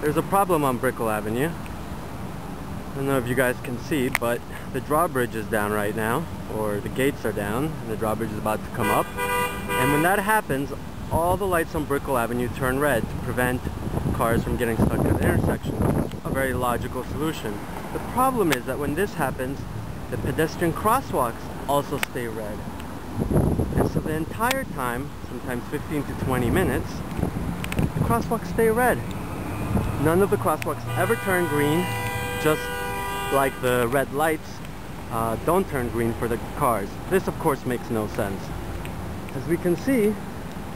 There's a problem on Brickell Avenue. I don't know if you guys can see, but the drawbridge is down right now, or the gates are down, and the drawbridge is about to come up. And when that happens, all the lights on Brickell Avenue turn red to prevent cars from getting stuck at the intersection. A very logical solution. The problem is that when this happens, the pedestrian crosswalks also stay red. And so the entire time, sometimes 15 to 20 minutes, the crosswalks stay red. None of the crosswalks ever turn green, just like the red lights don't turn green for the cars. This of course makes no sense. As we can see,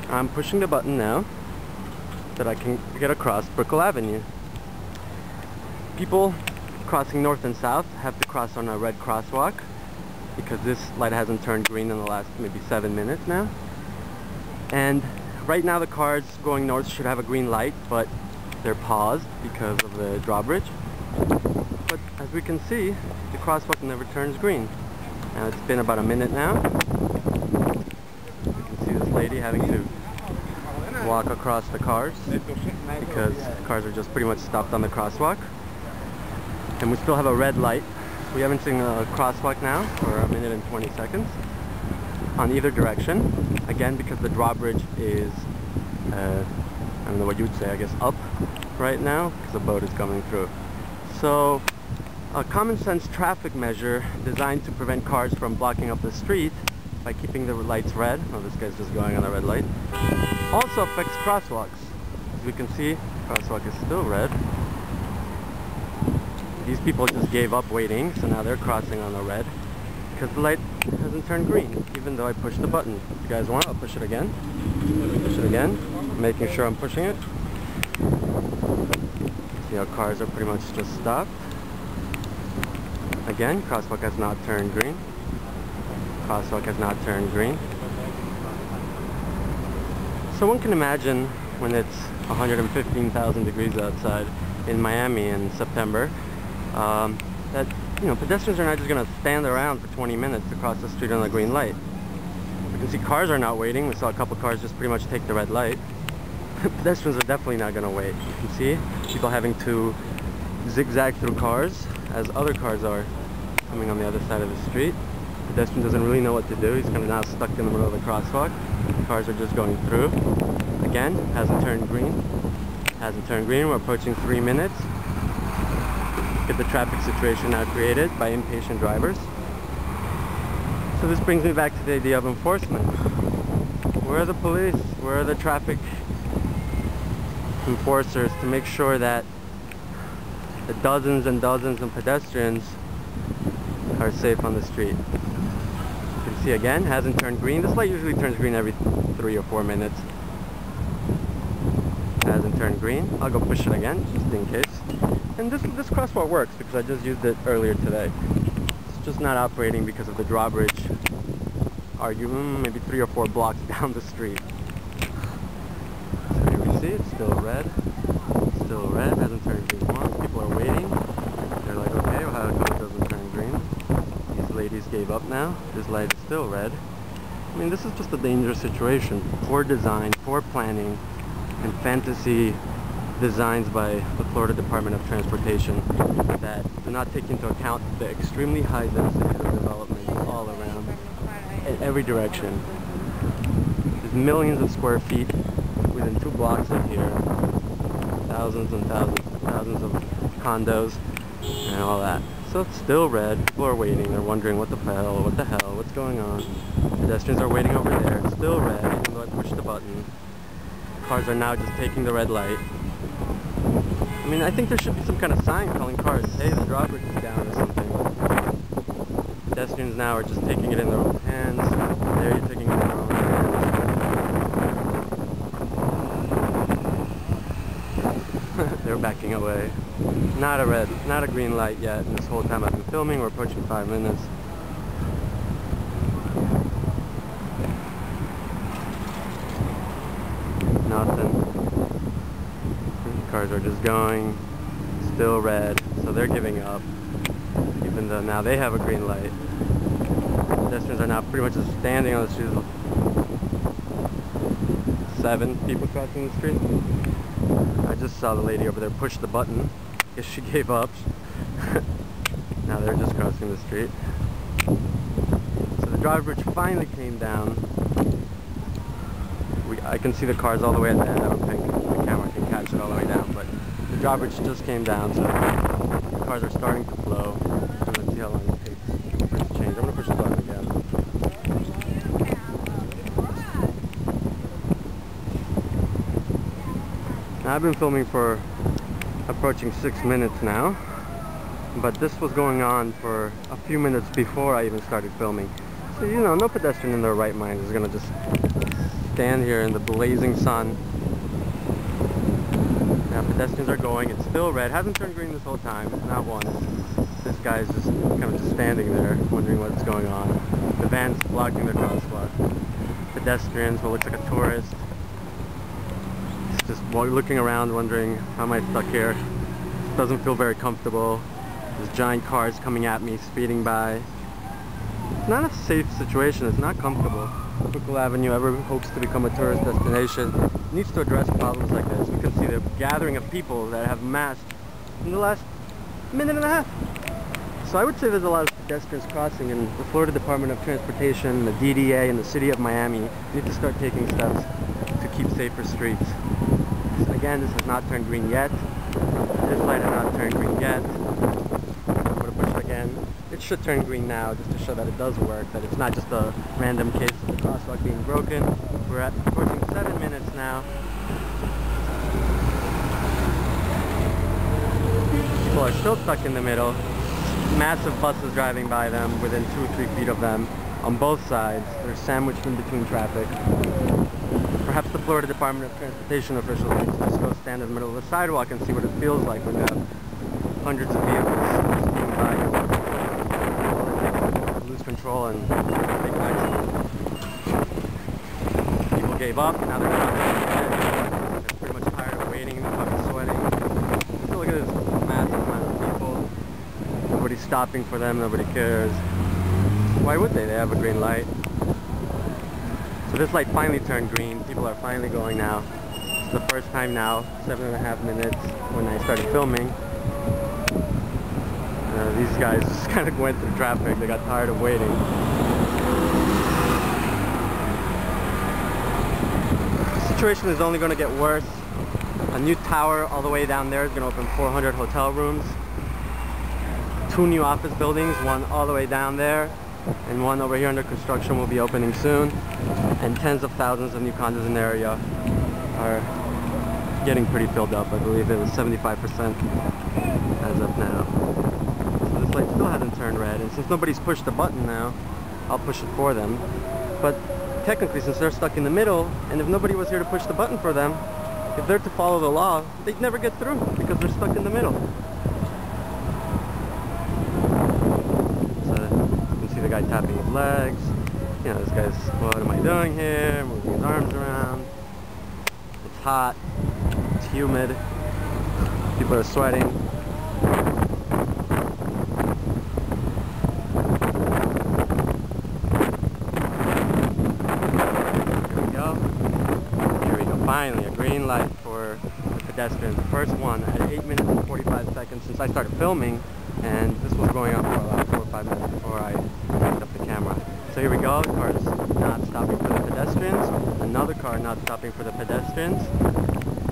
I'm pushing the button now that I can get across Brickell Avenue. People crossing north and south have to cross on a red crosswalk because this light hasn't turned green in the last maybe 7 minutes now. And right now the cars going north should have a green light, but they're paused because of the drawbridge. But as we can see, the crosswalk never turns green. And it's been about a minute now. You can see this lady having to walk across the cars because the cars are just pretty much stopped on the crosswalk. And we still have a red light. We haven't seen a crosswalk now for a minute and 20 seconds on either direction. Again, because the drawbridge is, I don't know what you would say, I guess up right now because the boat is coming through. So a common sense traffic measure designed to prevent cars from blocking up the street by keeping the lights red. Oh, this guy's just going on a red light. Also affects crosswalks. As we can see, crosswalk is still red. These people just gave up waiting, so now they're crossing on the red because the light hasn't turned green, even though I pushed the button. If you guys want, I'll push it again. Push it again, making sure I'm pushing it. See how cars are pretty much just stopped. Again, crosswalk has not turned green. Crosswalk has not turned green. So one can imagine when it's 115,000 degrees outside in Miami in September, that pedestrians are not just going to stand around for 20 minutes to cross the street on a green light. You can see cars are not waiting. We saw a couple cars just pretty much take the red light. Pedestrians are definitely not going to wait. You can see people having to zigzag through cars as other cars are coming on the other side of the street. The pedestrian doesn't really know what to do. He's kind of now stuck in the middle of the crosswalk. Cars are just going through. Again, hasn't turned green. Hasn't turned green. We're approaching 3 minutes. Get the traffic situation now created by impatient drivers. So this brings me back to the idea of enforcement. Where are the police? Where are the traffic enforcers to make sure that the dozens and dozens of pedestrians are safe on the street? You can see again, hasn't turned green. This light usually turns green every 3 or 4 minutes. Hasn't turned green. I'll go push it again, just in case. And this crosswalk works because I just used it earlier today. It's just not operating because of the drawbridge, maybe 3 or 4 blocks down the street. So here we see it's still red. Still red, hasn't turned green once. People are waiting. They're like, okay, well, how come it doesn't turn green? These ladies gave up now. This light is still red. I mean, this is just a dangerous situation. Poor design, poor planning, and fantasy designs by the Florida Department of Transportation that do not take into account the extremely high density of development all around, in every direction. There's millions of square feet within 2 blocks of here, thousands and thousands of condos and all that. So it's still red. People are waiting. They're wondering what the hell, what's going on. Pedestrians are waiting over there. It's still red, even though I pushed the button. Cars are now just taking the red light. I mean, I think there should be some kind of sign telling cars, hey, the drawbridge is down or something. Pedestrians now are just taking it in their own hands. They're taking it in their own hands. They're backing away. Not a green light yet. And this whole time I've been filming, we're approaching 5 minutes. Nothing. Cars are just going, still red, so they're giving up, even though now they have a green light. Pedestrians are now pretty much just standing on the street. 7 people crossing the street. I just saw the lady over there push the button. Guess she gave up. Now they're just crossing the street. So the drawbridge finally came down. I can see the cars all the way at the end. I don't think the camera can catch it all the way down, but the drawbridge just came down, so the cars are starting to flow. And let's see how long it takes for it to change. I'm gonna push the button again. Now, I've been filming for approaching 6 minutes now, but this was going on for a few minutes before I even started filming. So, you know, no pedestrian in their right mind is gonna just stand here in the blazing sun. Now pedestrians are going, it's still red, hasn't turned green this whole time, not once. This guy's just kind of just standing there, wondering what's going on. The van's blocking the crosswalk. Pedestrians, what looks like a tourist, just looking around, wondering, how am I stuck here? It doesn't feel very comfortable. There's giant cars coming at me, speeding by. It's not a safe situation, it's not comfortable. Brickell Avenue ever hopes to become a tourist destination, needs to address problems like this. We can see the gathering of people that have massed in the last minute and a half. So I would say there's a lot of pedestrians crossing, and the Florida Department of Transportation, the DDA, and the City of Miami need to start taking steps to keep safer streets. Again, this has not turned green yet. This light has not turned green yet. I'm going to push it again. It should turn green now, just to show that it does work, that it's not just a random case of the crosswalk being broken. We're at approaching 7 minutes now. People are still stuck in the middle. Massive buses driving by them within 2 or 3 feet of them on both sides. They're sandwiched in between traffic. Perhaps the Florida Department of Transportation officials need to just go stand in the middle of the sidewalk and see what it feels like when you have hundreds of vehicles speeding by you. Lose control and take accident. People gave up, now they're not. They're pretty much tired of waiting, they're probably sweating. So look at this massive amount of people. Nobody's stopping for them, nobody cares. Why would they? They have a green light. So this light finally turned green. People are finally going now. It's the first time now, 7.5 minutes when I started filming. These guys just kind of went through traffic. They got tired of waiting. The situation is only going to get worse. A new tower all the way down there is going to open 400 hotel rooms. 2 new office buildings, one all the way down there, and one over here under construction will be opening soon. And tens of thousands of new condos in the area are getting pretty filled up. I believe it was 75% as of now. So this light still hasn't turned red, and since nobody's pushed the button now, I'll push it for them. But technically, since they're stuck in the middle, and if nobody was here to push the button for them, if they're to follow the law, they'd never get through because they're stuck in the middle. The guy tapping his legs. You know, this guy's, what am I doing here? Moving his arms around. It's hot. It's humid. People are sweating. Here we go. Here we go. Finally, a green light for the pedestrians. The first one at 8 minutes and 45 seconds since I started filming, and this was going on for about 4 or 5 minutes before I picked up the camera. So here we go, cars not stopping for the pedestrians, another car not stopping for the pedestrians,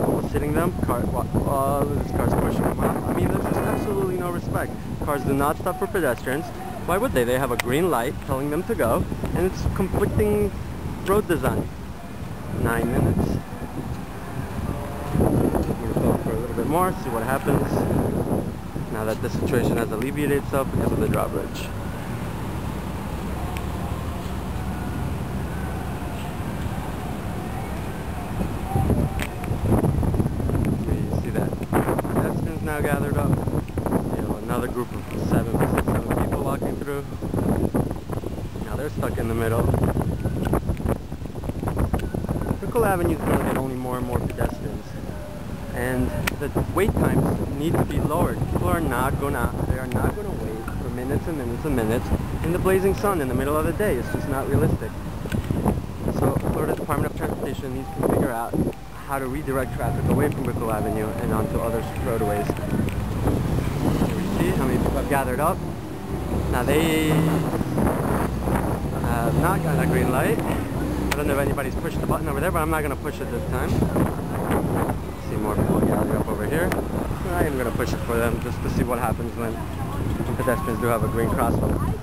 almost hitting them, this car's pushing them up. I mean, there's just absolutely no respect. Cars do not stop for pedestrians. Why would they? They have a green light telling them to go, and it's conflicting road design. 9 minutes. We'll go for a little bit more, see what happens now that the situation has alleviated itself because of the drawbridge. Now gathered up. You know, another group of 7 people walking through. Now they're stuck in the middle. Brickell Avenue is going to get only more and more pedestrians, and the wait times need to be lowered. People are not gonna wait for minutes and minutes and minutes in the blazing sun in the middle of the day. It's just not realistic. So Florida Department of Transportation needs to figure out how to redirect traffic away from Brickell Avenue and onto other roadways. Here we see how many people have gathered up. Now they have not gotten a green light. I don't know if anybody's pushed the button over there, but I'm not going to push it this time. See more people gathered up over here. I am going to push it for them just to see what happens when pedestrians do have a green crosswalk.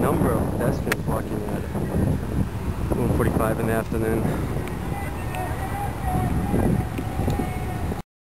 Number of pedestrians walking at 1:45 in the afternoon.